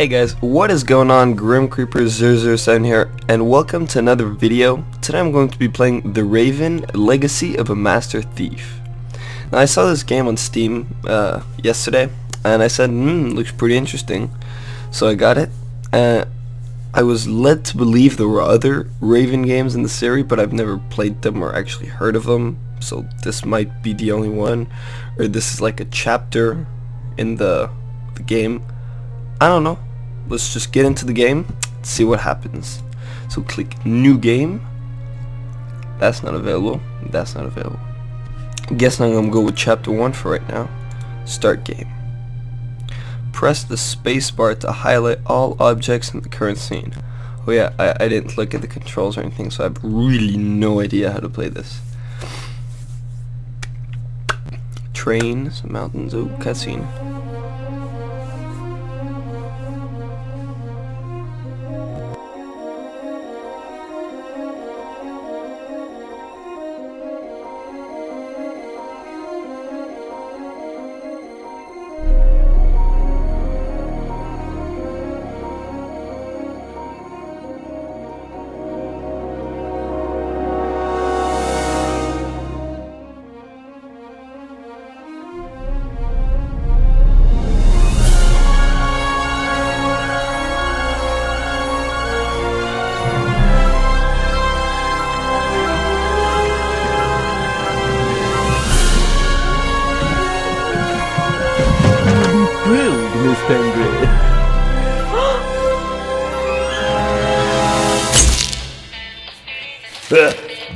Hey guys, what is going on? GrimCreaper007 here, and welcome to another video. Today I'm going to be playing The Raven: Legacy of a Master Thief. Now I saw this game on Steam yesterday, and I said, looks pretty interesting. So I got it. I was led to believe there were other Raven games in the series, but I've never played them or actually heard of them. So this might be the only one, or this is like a chapter in the game. I don't know. Let's just get into the game, see what happens. So click new game. That's not available. That's not available. I guess I'm gonna go with chapter 1 for right now. Start game. Press the space bar to highlight all objects in the current scene. Oh yeah, I didn't look at the controls or anything, so I have really no idea how to play this. Trains, mountains, oh, cutscene.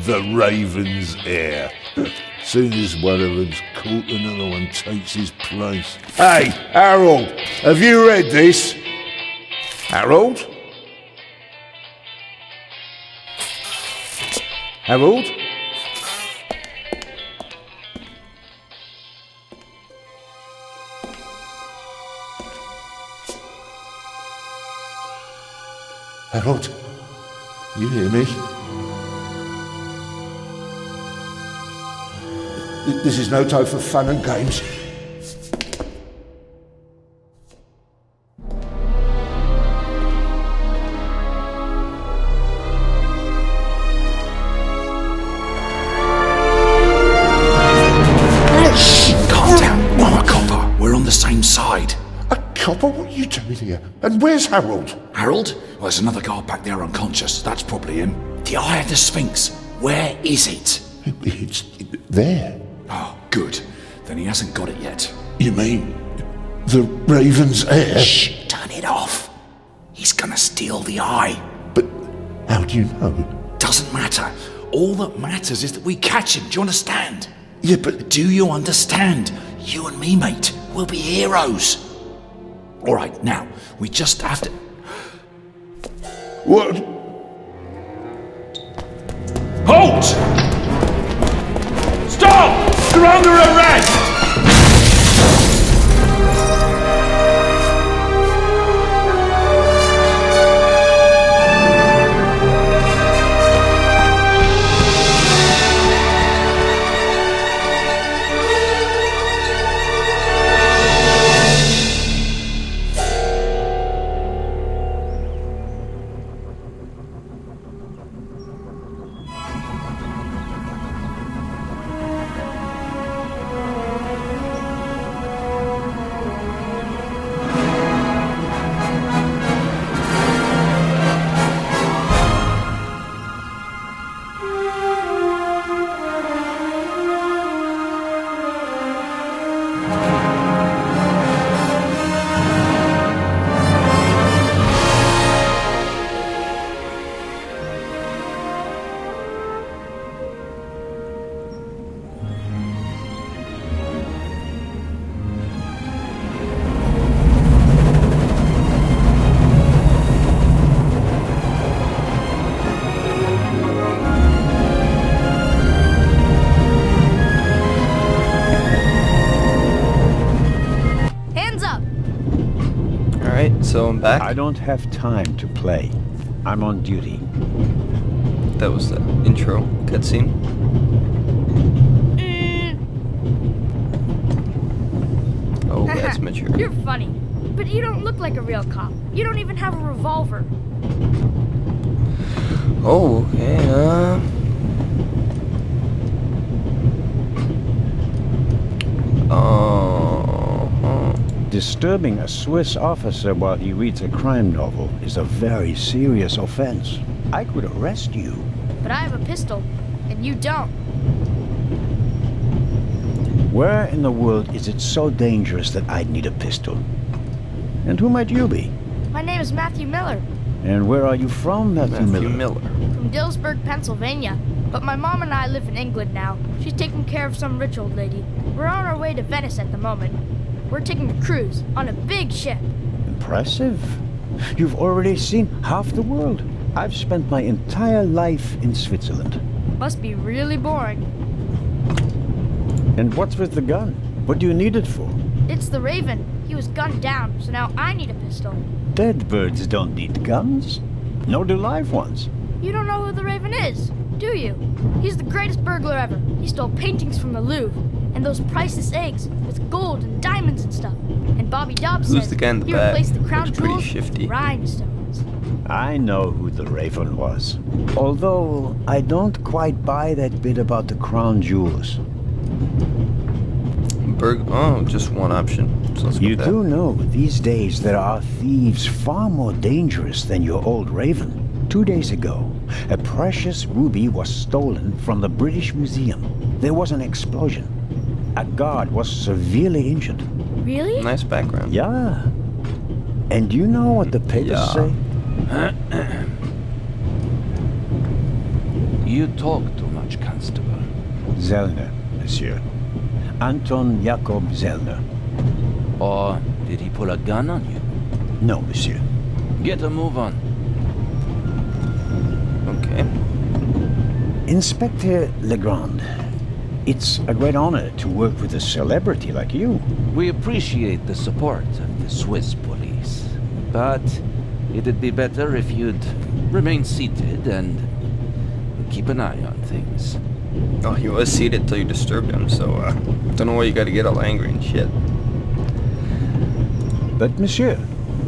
The Raven's heir. Soon as one of them's caught, another one takes his place. Hey, Harold, have you read this? Harold? Harold? Harold? You hear me? This is no time for fun and games. Shh! Calm down. I'm a copper. We're on the same side. A copper? What are you doing here? And where's Harold? Harold? Well, there's another guard back there unconscious. That's probably him. The Eye of the Sphinx. Where is it? It's there. Oh, good. Then he hasn't got it yet. You mean the Raven's heir? Shh! Turn it off. He's gonna steal the eye. But how do you know? Doesn't matter. All that matters is that we catch him. Do you understand? Yeah, but... Do you understand? You and me, mate. We'll be heroes. All right, now, we just have to... What? Halt! Stop! You're under arrest! So I'm back. I don't have time to play. I'm on duty. That was the intro cutscene. Oh, that's mature. You're funny. But you don't look like a real cop. You don't even have a revolver. Oh, okay, Disturbing a Swiss officer while he reads a crime novel is a very serious offense. I could arrest you. But I have a pistol, and you don't. Where in the world is it so dangerous that I'd need a pistol? And who might you be? My name is Matthew Miller, And where are you from, Matthew Miller? from Dillsburg, Pennsylvania. But my mom and I live in England now. She's taking care of some rich old lady. We're on our way to Venice at the moment. We're taking a cruise on a big ship. Impressive. You've already seen half the world. I've spent my entire life in Switzerland. Must be really boring. And what's with the gun? What do you need it for? It's the Raven. He was gunned down, so now I need a pistol. Dead birds don't need guns. Nor do live ones. You don't know who the Raven is, do you? He's the greatest burglar ever. He stole paintings from the Louvre and those priceless eggs with gold and diamonds and stuff. And Bobby Dobbs Who's says the guy in the he back? replaced the crown Looks pretty jewels shifty. with rhinestones. I know who the Raven was. Although I don't quite buy that bit about the crown jewels. Oh, just one option. So let's go You with that. do know these days there are thieves far more dangerous than your old Raven. 2 days ago, a precious ruby was stolen from the British Museum. There was an explosion. A guard was severely injured. Really? Nice background. Yeah. And you know what the papers Yeah. say? You talk too much, Constable. Zellner, monsieur. Anton Jakob Zellner. Or did he pull a gun on you? No, monsieur. Get a move on. Okay. Inspector Legrand, it's a great honor to work with a celebrity like you. We appreciate the support of the Swiss police, but it'd be better if you'd remain seated and keep an eye on things. Oh, he was seated till you disturbed him, so, don't know why you gotta get all angry and shit. But, monsieur,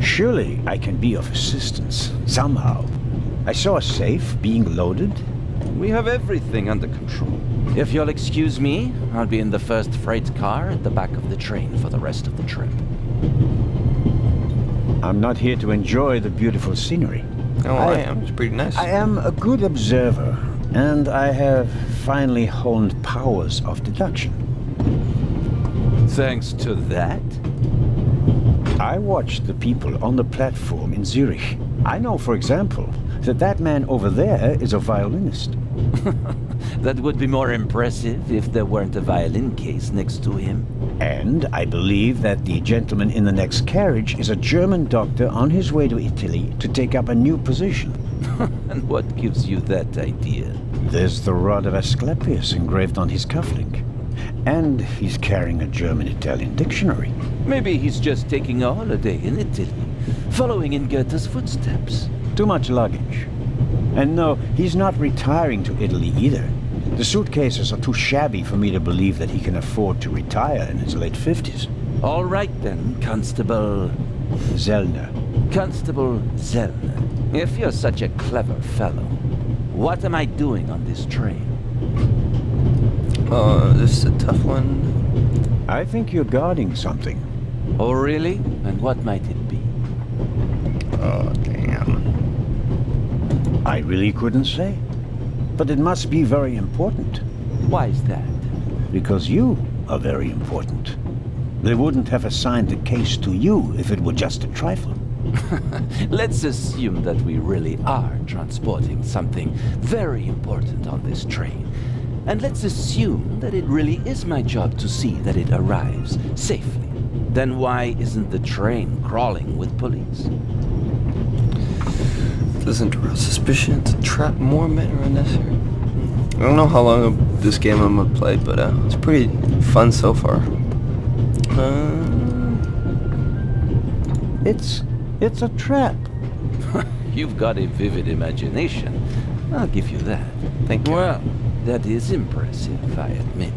surely I can be of assistance, somehow. I saw a safe being loaded. We have everything under control. If you'll excuse me, I'll be in the first freight car at the back of the train for the rest of the trip. I'm not here to enjoy the beautiful scenery. Oh, I am. It's pretty nice. I am a good observer, and I have finally honed powers of deduction. Thanks to that? I watched the people on the platform in Zurich. I know, for example, that that man over there is a violinist. That would be more impressive if there weren't a violin case next to him. And I believe that the gentleman in the next carriage is a German doctor on his way to Italy to take up a new position. And what gives you that idea? There's the rod of Asclepius engraved on his cufflink. And he's carrying a German-Italian dictionary. Maybe he's just taking a holiday in Italy, following in Goethe's footsteps. Too much luggage. And no, he's not retiring to Italy either. The suitcases are too shabby for me to believe that he can afford to retire in his late 50s. All right then, Constable... Zellner. Constable Zellner. If you're such a clever fellow, what am I doing on this train? This is a tough one. I think you're guarding something. Oh, really? And what might it be? Oh, damn. I really couldn't say. But it must be very important. Why is that? Because you are very important. They wouldn't have assigned the case to you if it were just a trifle. Let's assume that we really are transporting something very important on this train. And let's assume that it really is my job to see that it arrives safely. Then why isn't the train crawling with police? Doesn't arouse suspicion to trap more men are unnecessary. I don't know how long of this game I'm gonna play, but it's pretty fun so far. It's a trap. You've got a vivid imagination. I'll give you that. Thank you. Well, that is impressive, I admit.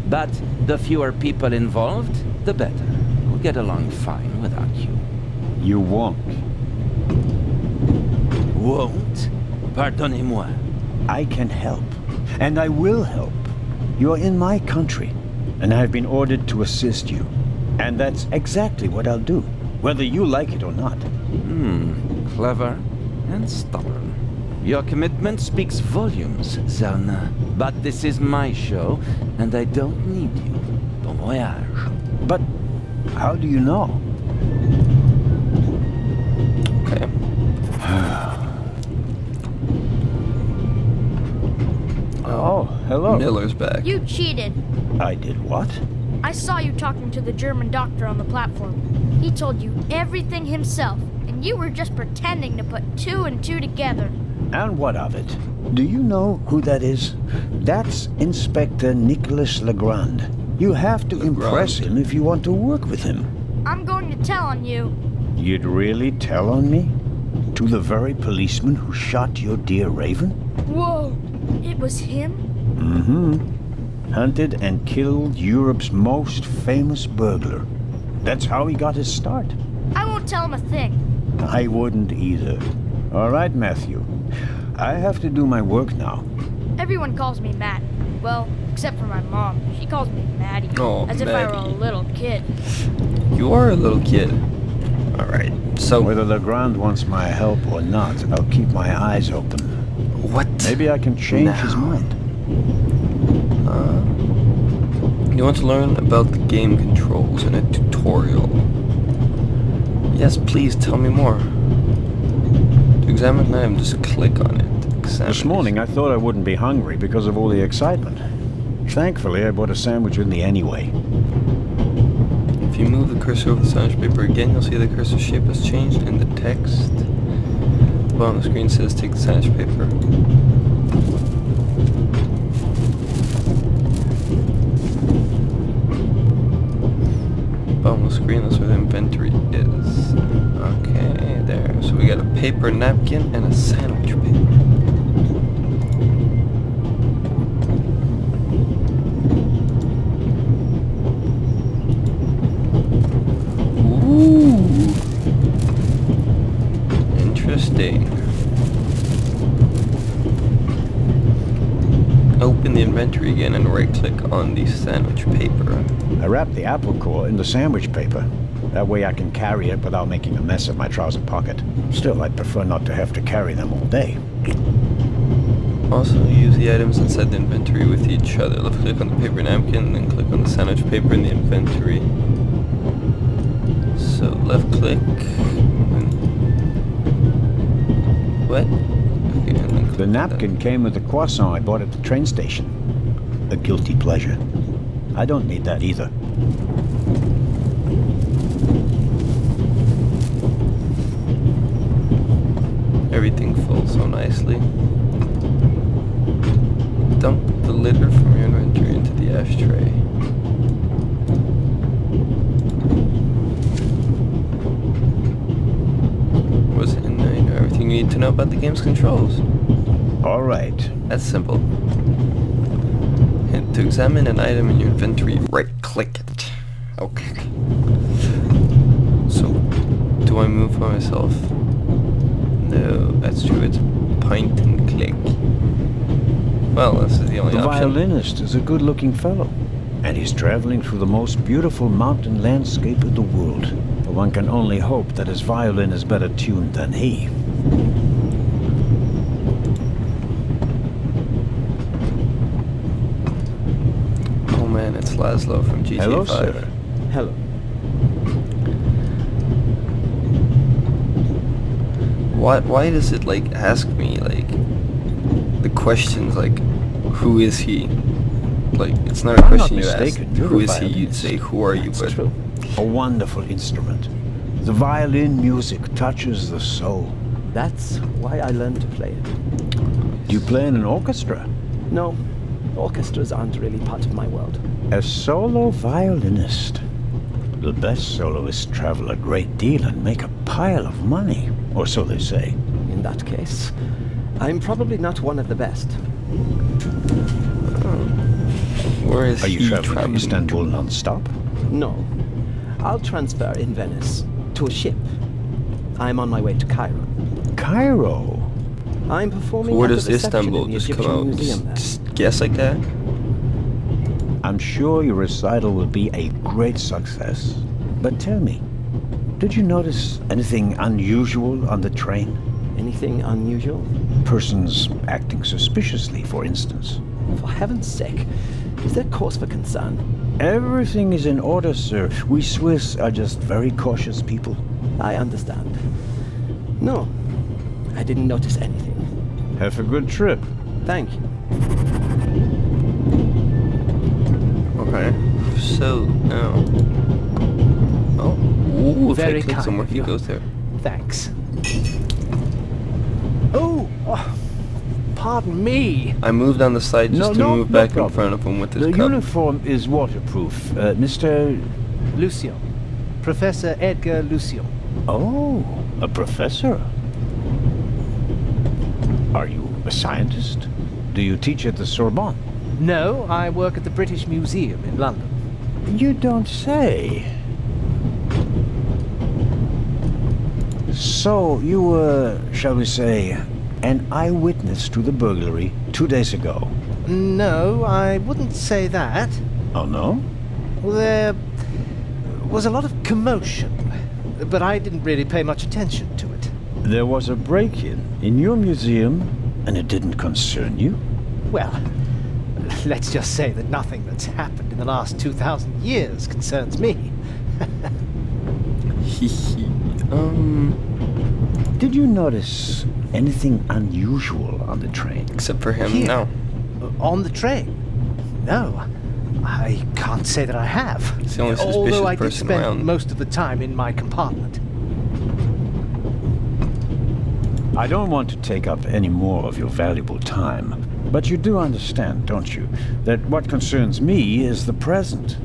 But the fewer people involved, the better. We'll get along fine without you. You won't. Won't? Pardonnez-moi. I can help, and I will help. You're in my country, and I've been ordered to assist you. And that's exactly what I'll do, whether you like it or not. Clever and stubborn. Your commitment speaks volumes, Zerna. But this is my show, and I don't need you. Bon voyage. But how do you know? Okay. Oh, hello. Miller's back. You cheated. I did what? I saw you talking to the German doctor on the platform. He told you everything himself, and you were just pretending to put two and two together. And what of it? Do you know who that is? That's Inspector Nicholas Legrand. You have to impress him if you want to work with him. I'm going to tell on you. You'd really tell on me? To the very policeman who shot your dear Raven? Whoa, it was him? Mm-hmm. Hunted and killed Europe's most famous burglar. That's how he got his start. I won't tell him a thing. I wouldn't either. All right, Matthew. I have to do my work now. Everyone calls me Matt. Well, except for my mom. She calls me Maddie. Oh, as if I were a Maddie. little kid. You are a little kid. Alright, so... Whether Legrand wants my help or not, I'll keep my eyes open. What? Maybe I can change his now? mind. You want to learn about the game controls in a tutorial. Yes, please tell me more. To examine an item, just click on it. Examine This morning I thought I wouldn't be hungry because of all the excitement. Thankfully, I bought a sandwich with me anyway. If you move the cursor over the sandwich paper again, you'll see the cursor shape has changed in the text. The bottom of the screen says take the sandwich paper. Bottom of the screen, that's where the inventory is. Okay, there. So we got a paper napkin and a sandwich paper. Ooh. Interesting. Open the inventory again and right-click on the sandwich paper. I wrapped the apple core in the sandwich paper. That way I can carry it without making a mess of my trouser pocket. Still, I'd prefer not to have to carry them all day. Also, use the items inside the inventory with each other. Left-click on the paper napkin, then click on the sandwich paper in the inventory. So, left-click. What? Okay, and then click The on napkin came with the croissant I bought at the train station. A guilty pleasure. I don't need that either. Everything folds so nicely. Dump the litter from your inventory into the ashtray. Was it in there? You know everything you need to know about the game's controls. All right. That's simple. And to examine an item in your inventory, right-click it. Okay. So, do I move by myself? No, that's true. It's point and click. Well, this is the only The option. violinist is a good-looking fellow, and he's traveling through the most beautiful mountain landscape in the world. But one can only hope that his violin is better tuned than he. Oh man, it's Laszlo from GTA Hello, 5. sir. Hello. Why does it like ask me like the questions like who is he? Like it's not a I'm question not you ask. mistaken, you're Who a is he? You'd violinist. say who are you? That's But true. A wonderful instrument. The violin music touches the soul. That's why I learned to play it. Do you play in an orchestra? No, orchestras aren't really part of my world. A solo violinist. The best soloists travel a great deal and make a pile of money, or so they say. In that case, I'm probably not one of the best. where is Are you he traveling traveling from Istanbul non-stop? No, I'll transfer in Venice to a ship I'm on my way to Cairo. Cairo? I'm performing Where at does the reception Istanbul in the just come Egyptian out? Museum there. Just guess like that? I'm sure your recital will be a great success. But tell me, did you notice anything unusual on the train? Anything unusual? Persons acting suspiciously, for instance. For heaven's sake, is there cause for concern? Everything is in order, sir. We Swiss are just very cautious people. I understand. No, I didn't notice anything. Have a good trip. Thank you. Okay. So, now. Oh. Ooh, if Very I click kind somewhere, of he you. goes there. Thanks. Oh, pardon me. I moved on the side just to move back in front of him with his The cup. uniform is waterproof. Mr. Lucio. Professor Edgar Lucio. Oh, a professor. Are you a scientist? Do you teach at the Sorbonne? No, I work at the British Museum in London. You don't say. So, you were, shall we say, an eyewitness to the burglary 2 days ago? No, I wouldn't say that. Oh, no? There was a lot of commotion, but I didn't really pay much attention to it. There was a break-in in your museum, and it didn't concern you? Well, let's just say that nothing that's happened in the last 2,000 years concerns me. Did you notice anything unusual on the train? Except for him, Here? no. On the train? No, I can't say that I have. He's the only suspicious Although I did person spend around. most of the time in my compartment. I don't want to take up any more of your valuable time, but you do understand, don't you, that what concerns me is the present,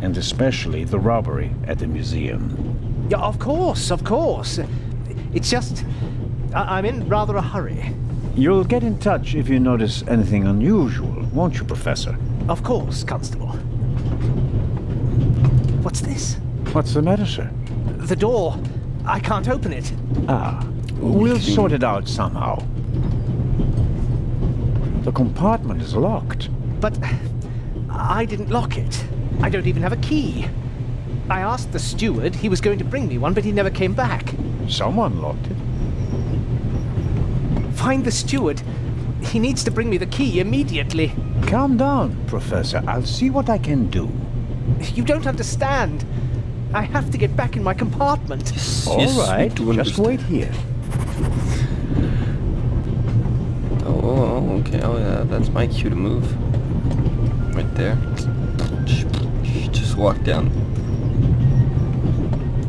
and especially the robbery at the museum. Yeah, of course, of course. It's just, I'm in rather a hurry. You'll get in touch if you notice anything unusual, won't you, Professor? Of course, Constable. What's this? What's the matter, sir? The door. I can't open it. Ah, we'll sort it out somehow. The compartment is locked. But I didn't lock it. I don't even have a key. I asked the steward. He was going to bring me one, but he never came back. Someone locked it. Find the steward. He needs to bring me the key immediately. Calm down, Professor. I'll see what I can do. You don't understand. I have to get back in my compartment. All right, just wait here. Oh, okay. Oh, yeah. That's my cue to move. Right there. Just walk down.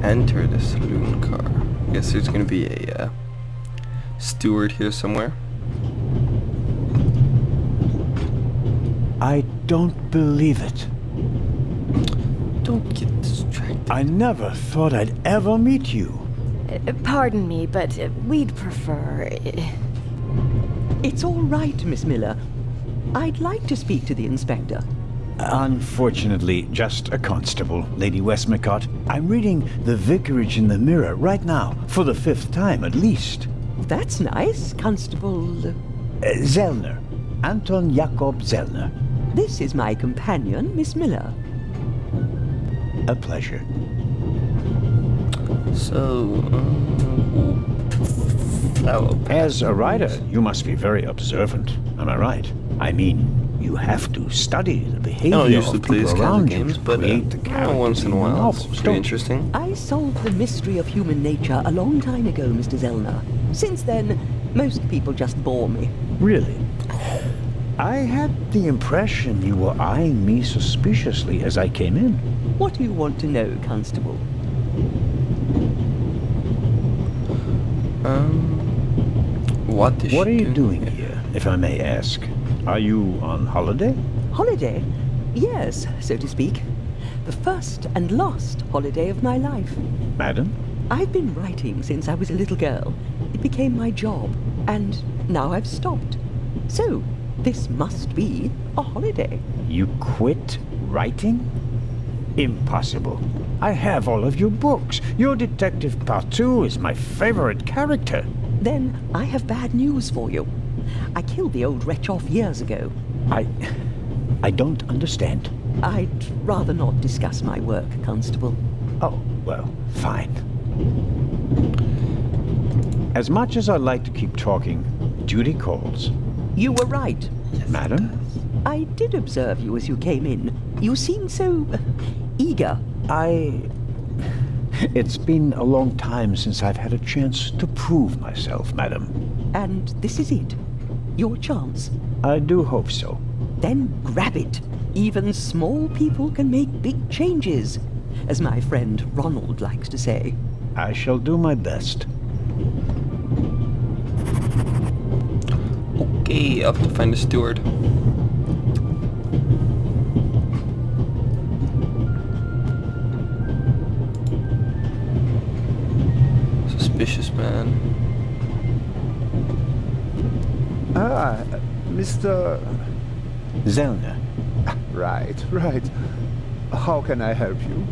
Enter the saloon car. I guess there's gonna be a steward here somewhere. I don't believe it. Don't get distracted. I never thought I'd ever meet you. Pardon me, but we'd prefer... It's all right, Miss Miller. I'd like to speak to the inspector. Unfortunately, just a constable, Lady Westmacott. I'm reading The Vicarage in the Mirror right now, for the 5th time at least. That's nice, Constable... Zellner. Anton Jakob Zellner. This is my companion, Miss Miller. A pleasure. So, flower As a writer, you must be very observant. Am I right? I mean, you have to study the I behavior don't of usually play people these kinds of around games, you to but create the characters once in a while novels, it's pretty don't you? interesting. I solved the mystery of human nature a long time ago, Mr. Zellner. Since then, most people just bore me. Really? I had the impression you were eyeing me suspiciously as I came in. What do you want to know, Constable? What are you doing here, if I may ask? Are you on holiday? Holiday? Yes, so to speak. The first and last holiday of my life. Madam? I've been writing since I was a little girl. It became my job, and now I've stopped. So, this must be a holiday. You quit writing? Impossible. I have all of your books. Your Detective Partout is my favorite character. Then I have bad news for you. I killed the old wretch off years ago. I don't understand. I'd rather not discuss my work, Constable. Oh, well, fine. As much as I'd like to keep talking, duty calls. You were right. Madam? I did observe you as you came in. You seemed so eager. It's been a long time since I've had a chance to prove myself, madam. And this is it? Your chance? I do hope so. Then grab it. Even small people can make big changes, as my friend Ronald likes to say. I shall do my best. Okay, up to find a steward. Suspicious man. Ah, Mr. Zellner. Right. How can I help you?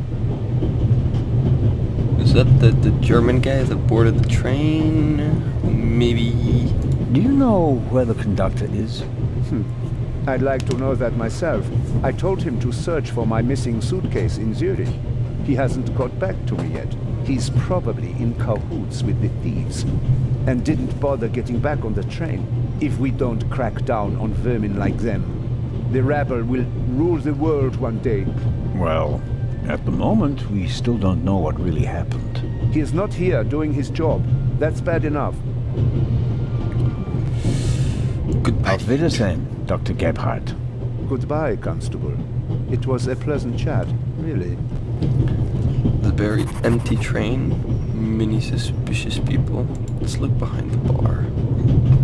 Is that the German guy that boarded the train? Maybe... Do you know where the conductor is? I'd like to know that myself. I told him to search for my missing suitcase in Zurich. He hasn't got back to me yet. He's probably in cahoots with the thieves, and didn't bother getting back on the train. If we don't crack down on vermin like them, the rabble will rule the world one day. Well, at the moment, we still don't know what really happened. He is not here doing his job. That's bad enough. Goodbye. Auf Wiedersehen, Dr. Gebhardt. Goodbye, Constable. It was a pleasant chat, really. The buried empty train. Many suspicious people. Let's look behind the bar.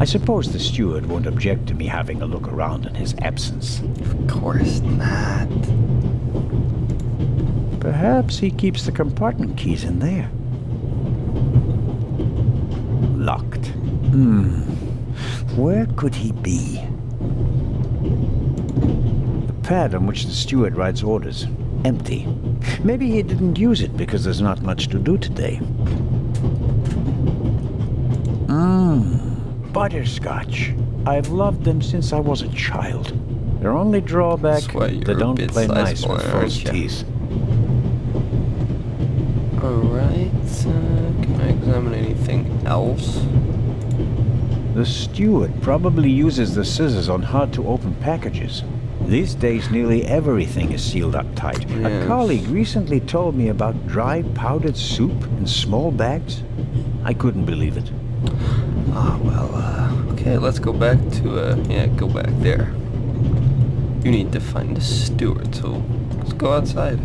I suppose the steward won't object to me having a look around in his absence. Of course not. Perhaps he keeps the compartment keys in there. Locked. Where could he be? The pad on which the steward writes orders. Empty. Maybe he didn't use it because there's not much to do today. Butterscotch. I've loved them since I was a child. Their only drawback, they don't play nice with false teeth. Alright, can I examine anything else? The steward probably uses the scissors on hard-to-open packages. These days, nearly everything is sealed up tight. Yes. A colleague recently told me about dry powdered soup in small bags. I couldn't believe it. Okay, let's go back to, go back there. You need to find the steward, so let's go outside.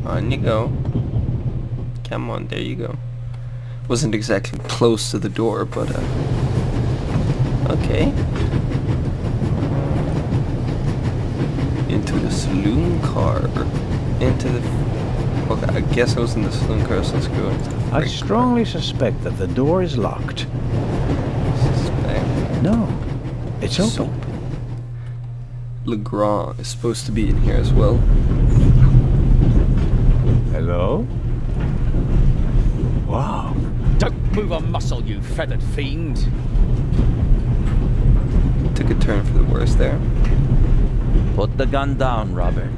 On you go. Come on, there you go. Wasn't exactly close to the door, but, okay. Into the saloon car. Into the... Okay, I guess I was in the saloon car, so let's go into the I strongly suspect that the door is locked. Suspect? No, it's open. Legrand is supposed to be in here as well. Hello? Wow. Don't move a muscle, you feathered fiend. Took a turn for the worse there. Put the gun down, Robert.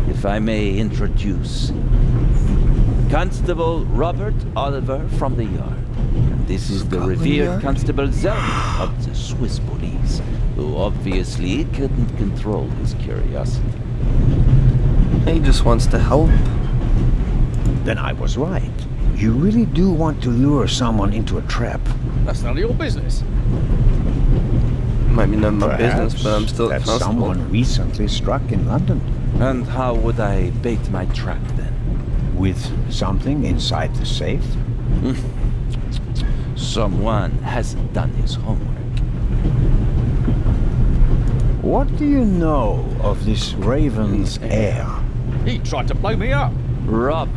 If I may introduce Constable Robert Oliver from the yard. And this is the revered Constable Zellner of the Swiss police, who obviously couldn't control his curiosity. He just wants to help. Then I was right. You really do want to lure someone into a trap. That's none of your business. Might be none of my business, but I'm still a that constable. Someone recently struck in London. And how would I bait my trap then? With something inside the safe? Someone hasn't done his homework. What do you know of this Raven's heir? He tried to blow me up. Robert,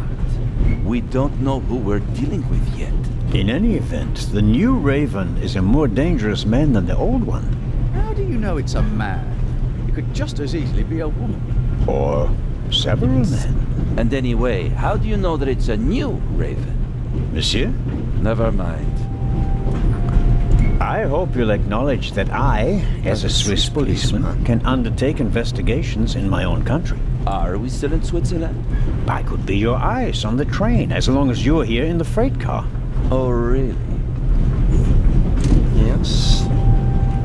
we don't know who we're dealing with yet. In any event, the new Raven is a more dangerous man than the old one. How do you know it's a man? could just as easily be a woman. Or several men. And anyway, how do you know that it's a new raven? Monsieur? Never mind. I hope you'll acknowledge that I, as a Swiss policeman, can undertake investigations in my own country. Are we still in Switzerland? I could be your eyes on the train, as long as you're here in the freight car. Oh, really? Yes.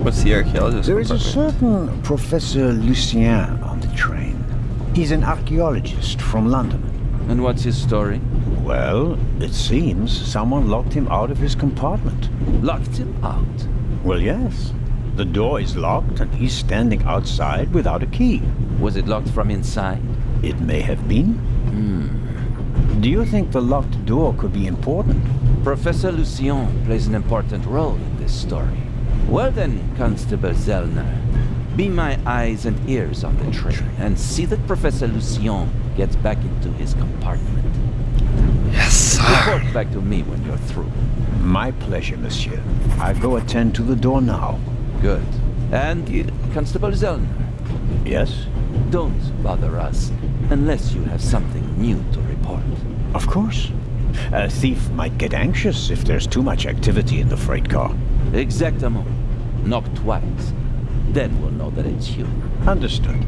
What's the archaeologist There is a compartment? certain Professor Lucien on the train. He's an archaeologist from London. And what's his story? Well, it seems someone locked him out of his compartment. Locked him out? Well, yes. The door is locked and he's standing outside without a key. Was it locked from inside? It may have been. Do you think the locked door could be important? Professor Lucien plays an important role in this story. Well then, Constable Zellner, be my eyes and ears on the train and see that Professor Lucien gets back into his compartment. Yes, sir. Report back to me when you're through. My pleasure, monsieur. I go attend to the door now. Good. And Constable Zellner, Yes? don't bother us unless you have something new to report. Of course. A thief might get anxious if there's too much activity in the freight car. Exactement. Knock twice. Then we'll know that it's you. Understood.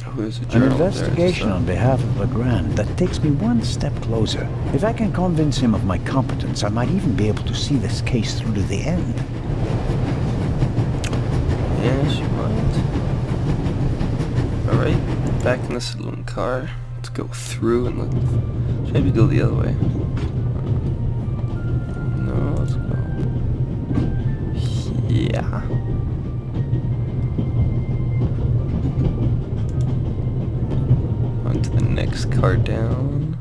Oh, there's a An journal investigation there, on behalf of Legrand that takes me one step closer. If I can convince him of my competence, I might even be able to see this case through to the end. Yes, you might. Alright, back in the saloon car. Let's go through and maybe go the other way. No, let's go. Yeah. On to the next car down.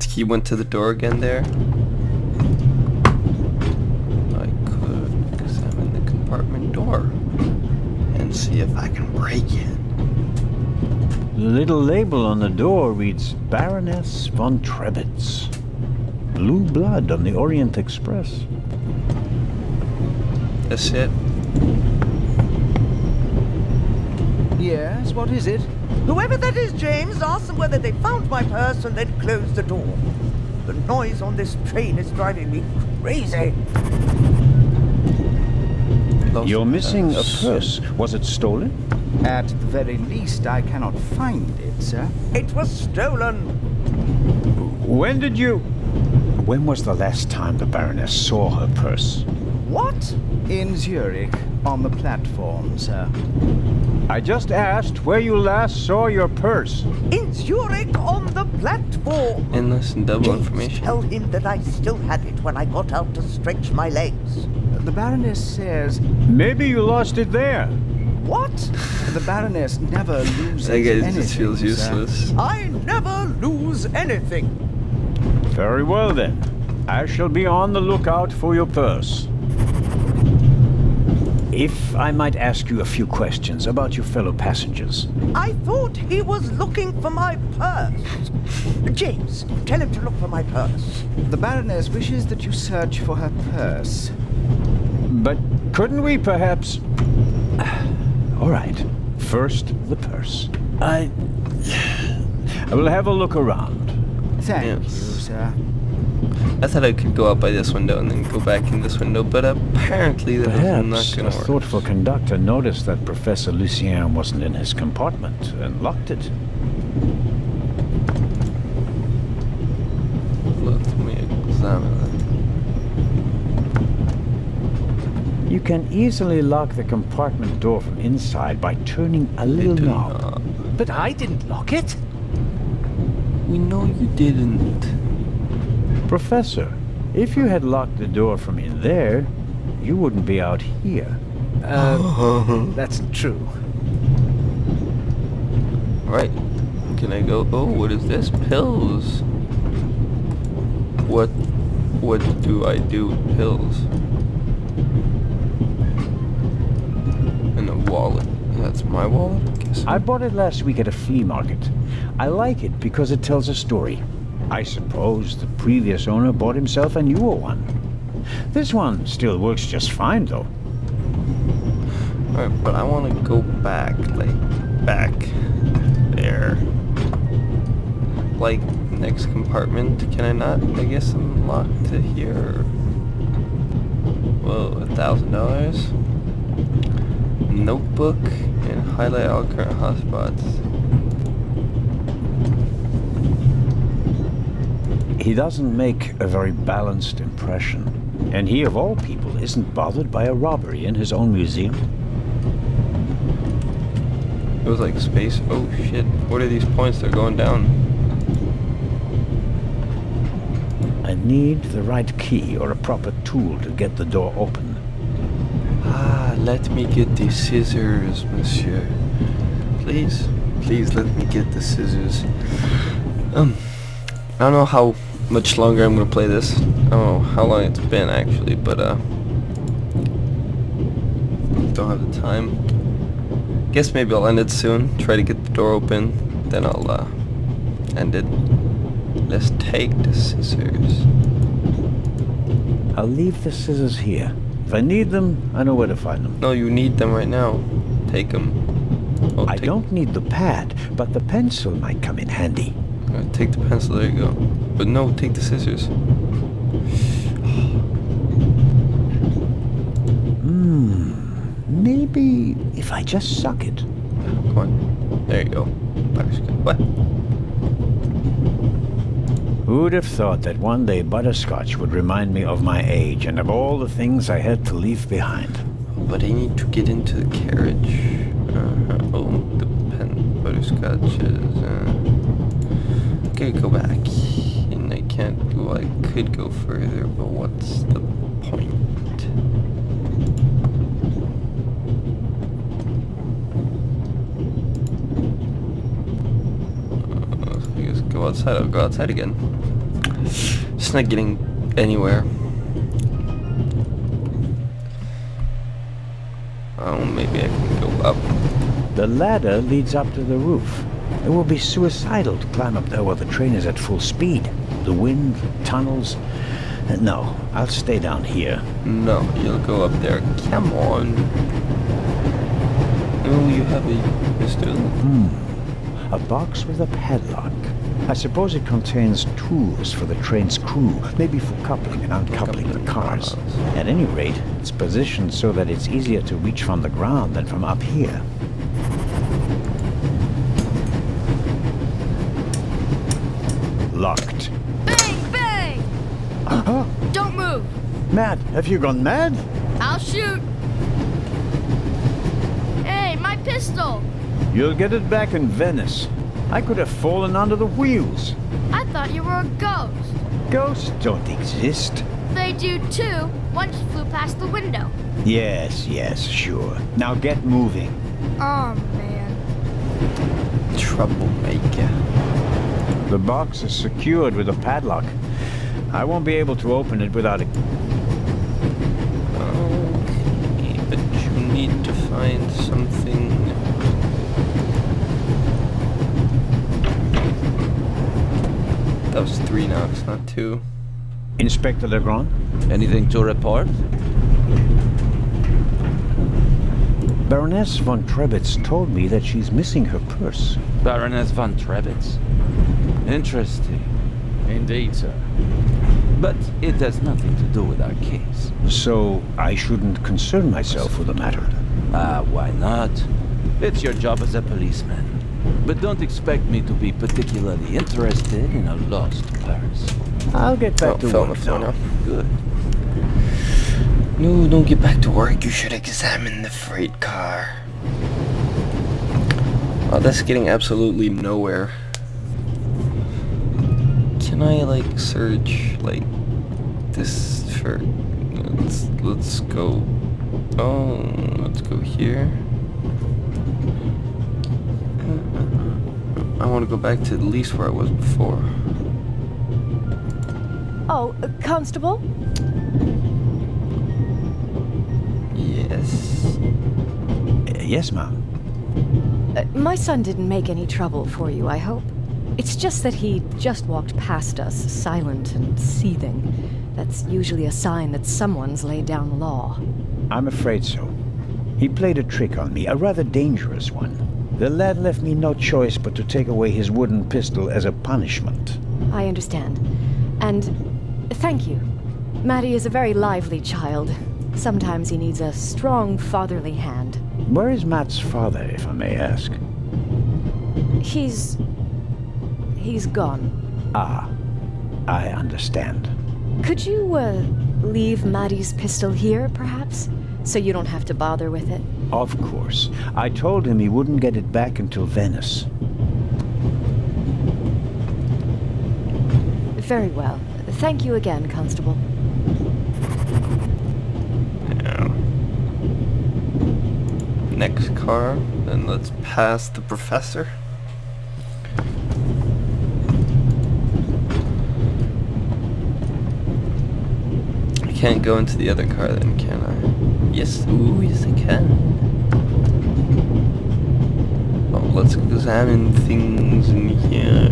He went to the door again there. I could examine the compartment door and see if I can break it. The little label on the door reads Baroness von Trebitz. Blue blood on the Orient Express. That's it. Yes, what is it? Whoever that is, James, ask them whether they found my purse and then closed the door. The noise on this train is driving me crazy. You're missing a purse. Was it stolen? At the very least, I cannot find it, sir. It was stolen. When did you... When was the last time the Baroness saw her purse? What? In Zurich, on the platform, sir. I just asked where you last saw your purse. In Zurich, on the platform. Endless and double James, information. tell him that I still had it when I got out to stretch my legs. The Baroness says... Maybe you lost it there. What? The Baroness never loses That guy anything, just feels sir. useless. I never lose anything. Very well then. I shall be on the lookout for your purse. If I might ask you a few questions about your fellow passengers. I thought he was looking for my purse. James, tell him to look for my purse. The Baroness wishes that you search for her purse. But couldn't we perhaps... All right. First, the purse. I will have a look around. Thank you, sir. I thought I could go out by this window and then go back in this window, but apparently that was not Perhaps going a to work. thoughtful conductor noticed that Professor Lucien wasn't in his compartment and locked it. Let me examine it. You can easily lock the compartment door from inside by turning a little knob. But I didn't lock it. We know you didn't. Professor, if you had locked the door from in there, you wouldn't be out here. That's true. Right. Can I go? Oh, what is this? Pills. What do I do with pills? And a wallet. That's my wallet, I guess. I bought it last week at a flea market. I like it because it tells a story. I suppose the previous owner bought himself a newer one. This one still works just fine, though. Alright, but I want to go back, like, back there. Like, next compartment. Can I not, I guess, unlock to here? Whoa, $1,000. Notebook and highlight all current hotspots. He doesn't make a very balanced impression. And he, of all people, isn't bothered by a robbery in his own museum. It was like space. Oh shit. What are these points? They're going down. I need the right key or a proper tool to get the door open. Ah, let me get the scissors, monsieur. Please, please let me get the scissors. I don't know how much longer I'm gonna play this. I don't know how long it's been actually, but don't have the time. Guess maybe I'll end it soon. Try to get the door open, then I'll end it. Let's take the scissors. I'll leave the scissors here. If I need them, I know where to find them. No, you need them right now. Take them. Oh, I don't need the pad, but the pencil might come in handy. Take the pencil, there you go. But no, take the scissors. Maybe if I just suck it. Come on. There you go. What? Who'd have thought that one day butterscotch would remind me of my age and of all the things I had to leave behind? But I need to get into the carriage. Oh, the pen butterscotch is... Okay, go back. And I can't go... I could go further, but what's the point? I guess go outside. I'll go outside again. Just not getting anywhere. Oh, maybe I can go up. The ladder leads up to the roof. It will be suicidal to climb up there while the train is at full speed. The wind, tunnels... No, I'll stay down here. No, you'll go up there. Come on. Oh, you have a pistol. A box with a padlock. I suppose it contains tools for the train's crew, maybe for coupling and uncoupling the cars. At any rate, it's positioned so that it's easier to reach from the ground than from up here. Locked. Bang, bang! Don't move. Mad, have you gone mad? I'll shoot. Hey, my pistol. You'll get it back in Venice. I could have fallen under the wheels. I thought you were a ghost. Ghosts don't exist. They do too. One just flew past the window. Yes, sure. Now get moving. Oh, man. Troublemaker. The box is secured with a padlock. I won't be able to open it without it. Okay, but you need to find something. That was 3 knocks, not 2. Inspector Legrand? Anything to report? Baroness von Trebitz told me that she's missing her purse. Baroness von Trebitz. Interesting. Indeed, sir. But it has nothing to do with our case. So I shouldn't concern myself with the matter. Why not? It's your job as a policeman. But don't expect me to be particularly interested in a lost purse. I'll get back to work now. Good. No, don't get back to work. You should examine the freight car. Oh, that's getting absolutely nowhere. Can I, like, search, like, this for... Let's go... Oh, let's go here. I want to go back to at least where I was before. Oh, Constable? Yes? Yes, ma'am. My son didn't make any trouble for you, I hope. It's just that he just walked past us, silent and seething. That's usually a sign that someone's laid down the law. I'm afraid so. He played a trick on me, a rather dangerous one. The lad left me no choice but to take away his wooden pistol as a punishment. I understand. And thank you. Matty is a very lively child. Sometimes he needs a strong fatherly hand. Where is Matt's father, if I may ask? He's gone. Ah, I understand. Could you, leave Matty's pistol here, perhaps? So you don't have to bother with it? Of course. I told him he wouldn't get it back until Venice. Very well. Thank you again, Constable. Yeah. Next car, then let's pass the professor. I can't go into the other car then, can I? Yes, ooh, yes I can. Oh, let's examine things in here.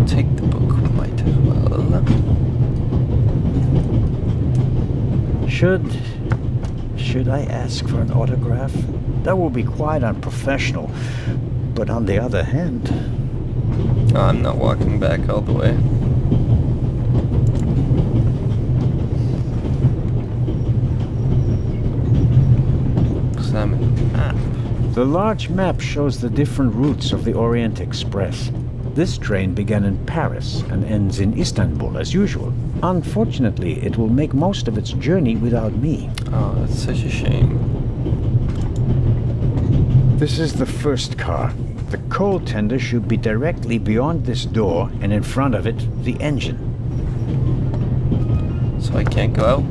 Take the book, might as well. Should I ask for an autograph? That will be quite unprofessional. But on the other hand... Oh, I'm not walking back all the way. Examine the map. The large map shows the different routes of the Orient Express. This train began in Paris and ends in Istanbul as usual. Unfortunately, it will make most of its journey without me. Oh, that's such a shame. This is the first car. The coal tender should be directly beyond this door, and in front of it, the engine. So I can't go out?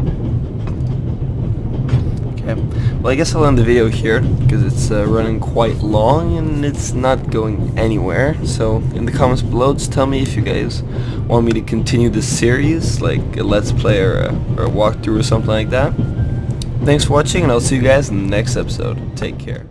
Okay. Well, I guess I'll end the video here, because it's running quite long, and it's not going anywhere. So, in the comments below, just tell me if you guys want me to continue this series, like a Let's Play or a walkthrough or something like that. Thanks for watching, and I'll see you guys in the next episode. Take care.